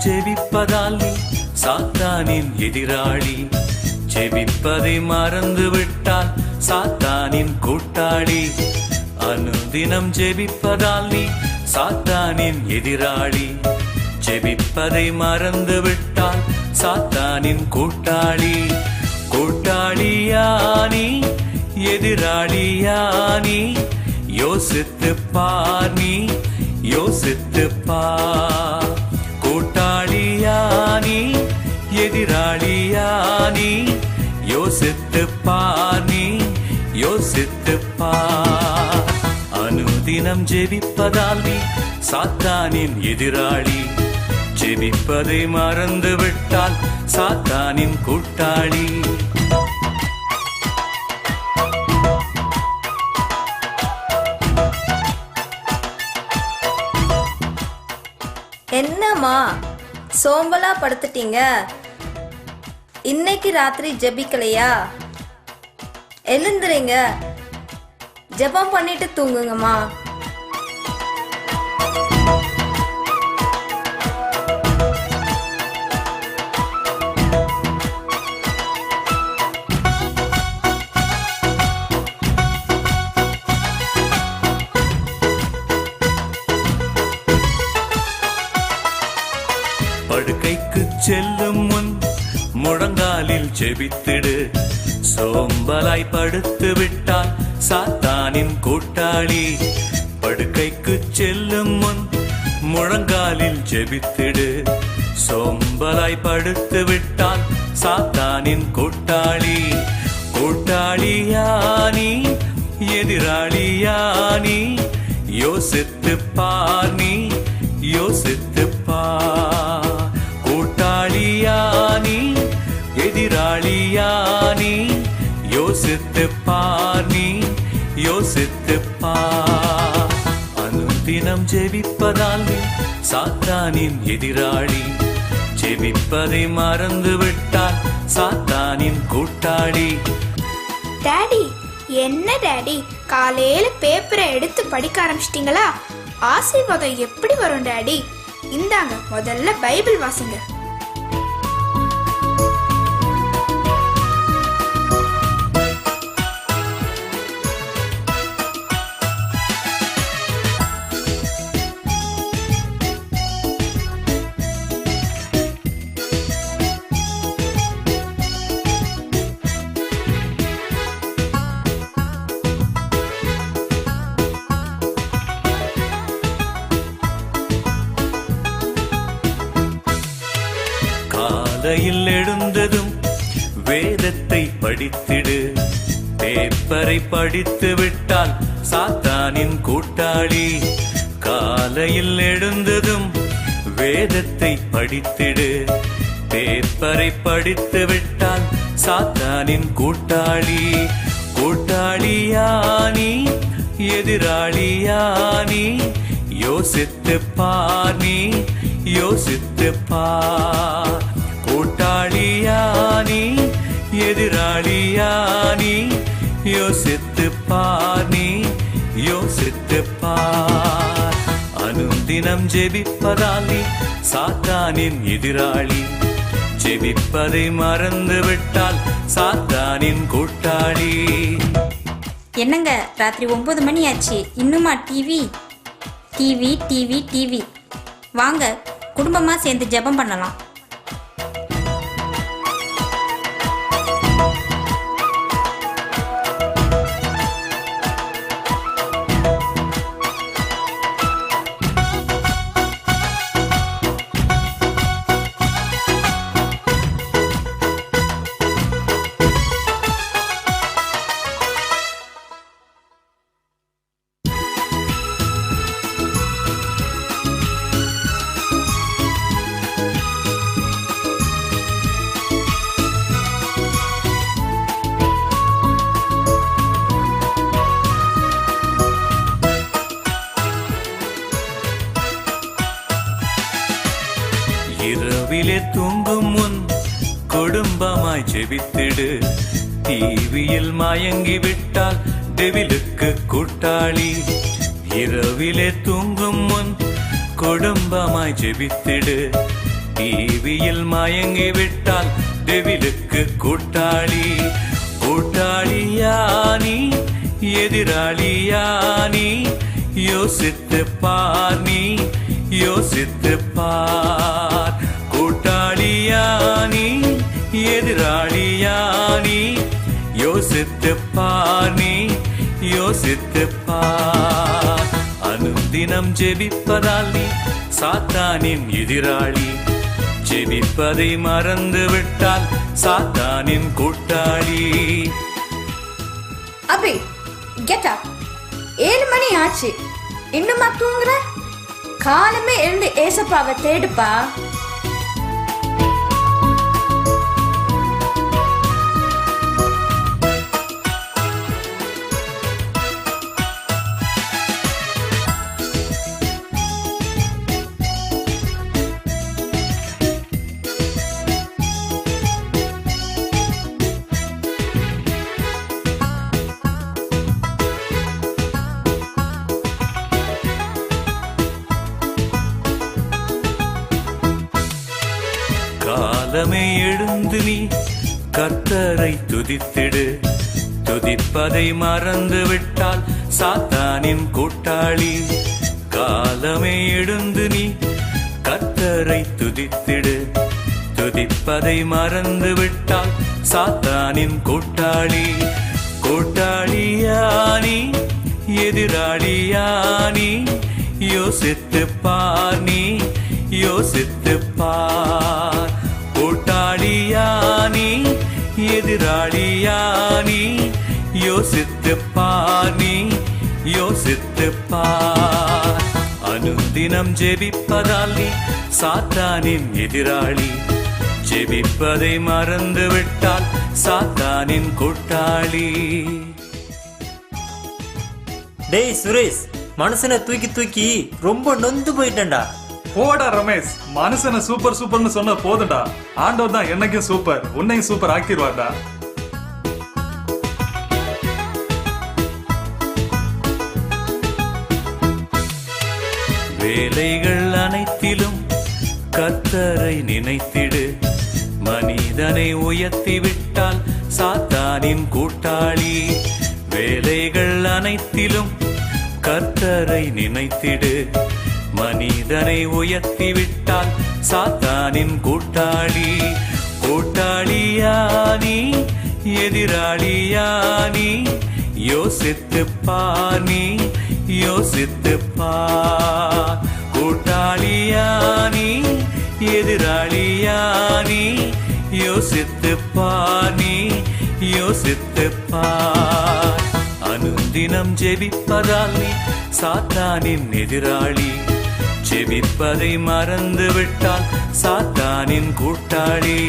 ஜெபிப்பதால் நீ சாத்தானின் எதிராளி. ஜெபிப்பதை மறந்து விட்டால் சாத்தானின் கூட்டாளி. அனுதினம் ஜெபிப்பதால் நீ சாத்தானின் எதிராளி. ஜெபிப்பதை மறந்து விட்டால் சாத்தானின் கூட்டாளி. கூட்டாளியானி எதிராளியானி யோசித்து பார், நீ யோசித்து பார். கூட்டாளியானி எதிராளியானி யோசித்து பார், நீ யோசித்து பார். அனுதினம் ஜெபிப்பதால் நீ சாத்தானின் எதிராளி. ஜெபிப்பதை மறந்து விட்டால் சாத்தானின் கூட்டாளி. என்னம்மா சோம்பலா படுத்துட்டீங்க? இன்னைக்கு ராத்திரி ஜெபிக்கலையா? எழுந்துறீங்க, ஜெபம் பண்ணிட்டு தூங்குங்கம்மா. படுக்கைக்கு செல்லும் முன் முழங்காலில் ஜெபித்திடு. சோம்பலாய் படுத்து விட்டால் சாத்தானின் கூட்டாளி. படுக்கைக்கு செல்லும் முன் முழங்காலில் ஜெபித்திடு. சோம்பலாய் படுத்து விட்டால் சாத்தானின் கூட்டாளி. கூட்டாளியானி எதிராளியானி யோசித்து பார், நீ யோசித்து பார். கூட்டாளியானி எதிராளியானி யோசித்து பார், நீ யோசித்து பார். அனுதினம் ஜெபிப்பதால் நீ சாத்தானின் எதிராளி. ஜெபிப்பதை மறந்து விட்டால் சாத்தானின் கூட்டாளி. டாடி, என்ன டாடி காலையில பேப்பரை எடுத்து படிக்க ஆரம்பிச்சிட்டீங்களா? ஆசீர்வாதம் எப்படி வரும் டாடி? இந்தாங்க, முதல்ல பைபிள் வாசிங்க. காலையில் எழுந்ததும் வேதத்தை படித்திடு. பேப்பரை படித்து விட்டால் சாத்தானின் கூட்டாளி. காலையில் எழுந்ததும் வேதத்தை படித்திடு. பேப்பரை படித்து விட்டால் சாத்தானின் கூட்டாளி. கூட்டாளியானி எதிராளியானி யோசித்து பார், நீ யோசித்து பார். கூட்டாளியானி எதிராளியானி யோசித்து பார், நீ யோசித்து பார். அனுதினம் ஜெபிப்பதால் நீ சாத்தானின் எதிராளி. ஜெபிப்பதை மறந்து விட்டால் சாத்தானின் கூட்டாளி. என்னங்க, ராத்திரி 9 மணி ஆச்சு, இன்னுமா டிவி டிவி டிவி டிவி? வாங்க, குடும்பமா சேர்ந்து ஜெபம் பண்ணலாம். இரவிலே தூங்கும் முன் குடும்பமாய் ஜெபித்திடு. டிவியில் மயங்கி விட்டால் டெவிலுக்கு கூட்டாளி. இரவிலே தூங்கும் முன் குடும்பமாய் ஜெபித்திடு. டிவியில் மயங்கி விட்டால் டெவிலுக்கு கூட்டாளி. கூட்டாளியா நீ எதிராளியா நீ யோசித்து பார், நீ யோசித்து பார். கூட்டாளியா நீ எதிராளியா நீ யோசித்து பார், நீ யோசித்து பார். அனுதினம் ஜெபிப்பதால் நீ சாத்தானின் எதிராளி. ஜெபிப்பதை மறந்து விட்டால் சாத்தானின் கூட்டாளி. அபி கெட் அப். 7 மணி ஆச்சு, இன்னுமா தூங்குற? காலமே எழுந்து ஏசப்பாவை தேடுப்பா. காலமே எழுந்து நீ கர்த்தரை துதித்திடு. துதிப்பதை மறந்து விட்டால் சாத்தானின் கூட்டாளி. காலமே எழுந்து நீ கர்த்தரை துதித்திடு. துதிப்பதை மறந்து விட்டால் சாத்தானின் கூட்டாளி. கூட்டாளியா நீ எதிராளியா நீ யோசித்து பார், நீ யோசித்து பார். கூட்டாளியா நீ எதிராளியா நீ யோசித்து பார், நீ யோசித்து பார். அனுதினம் ஜெபிப்பதால் நீ சாத்தானின் எதிராளி. ஜெபிப்பதை மறந்து விட்டால் சாத்தானின் கூட்டாளி. டேய் சுரேஷ், மனுஷனை தூக்கி தூக்கி ரொம்ப நொந்து போயிட்டேன்டா. போடா ரமேஷ், மனுஷனை சூப்பர் சூப்பர்னு சொன்ன போதுடா. ஆண்டவர் தான் என்னைக்கும் சூப்பர், உன்னையும் சூப்பர் ஆக்கிடுவார்டா. வேலைகள் அனைத்திலும் கர்த்தரை நினைத்திடு. மனிதனை உயர்த்தி விட்டால் சாத்தானின் கூட்டாளி. வேலைகள் அனைத்திலும் கர்த்தரை நினைத்திடு. மனிதனை உயர்த்தி விட்டால் சாத்தானின் கூட்டாளி. கூட்டாளியா நீ எதிராளியா நீ யோசித்து பார், நீ யோசித்து பார். கூட்டாளியா நீ எதிராளியா நீ யோசித்து பார், நீ யோசித்து பார். அனுதினம் ஜெபிப்பதால் நீ சாத்தானின் எதிராளி. ஜெபிப்பதை மறந்து விட்டால் சாத்தானின் கூட்டாளி.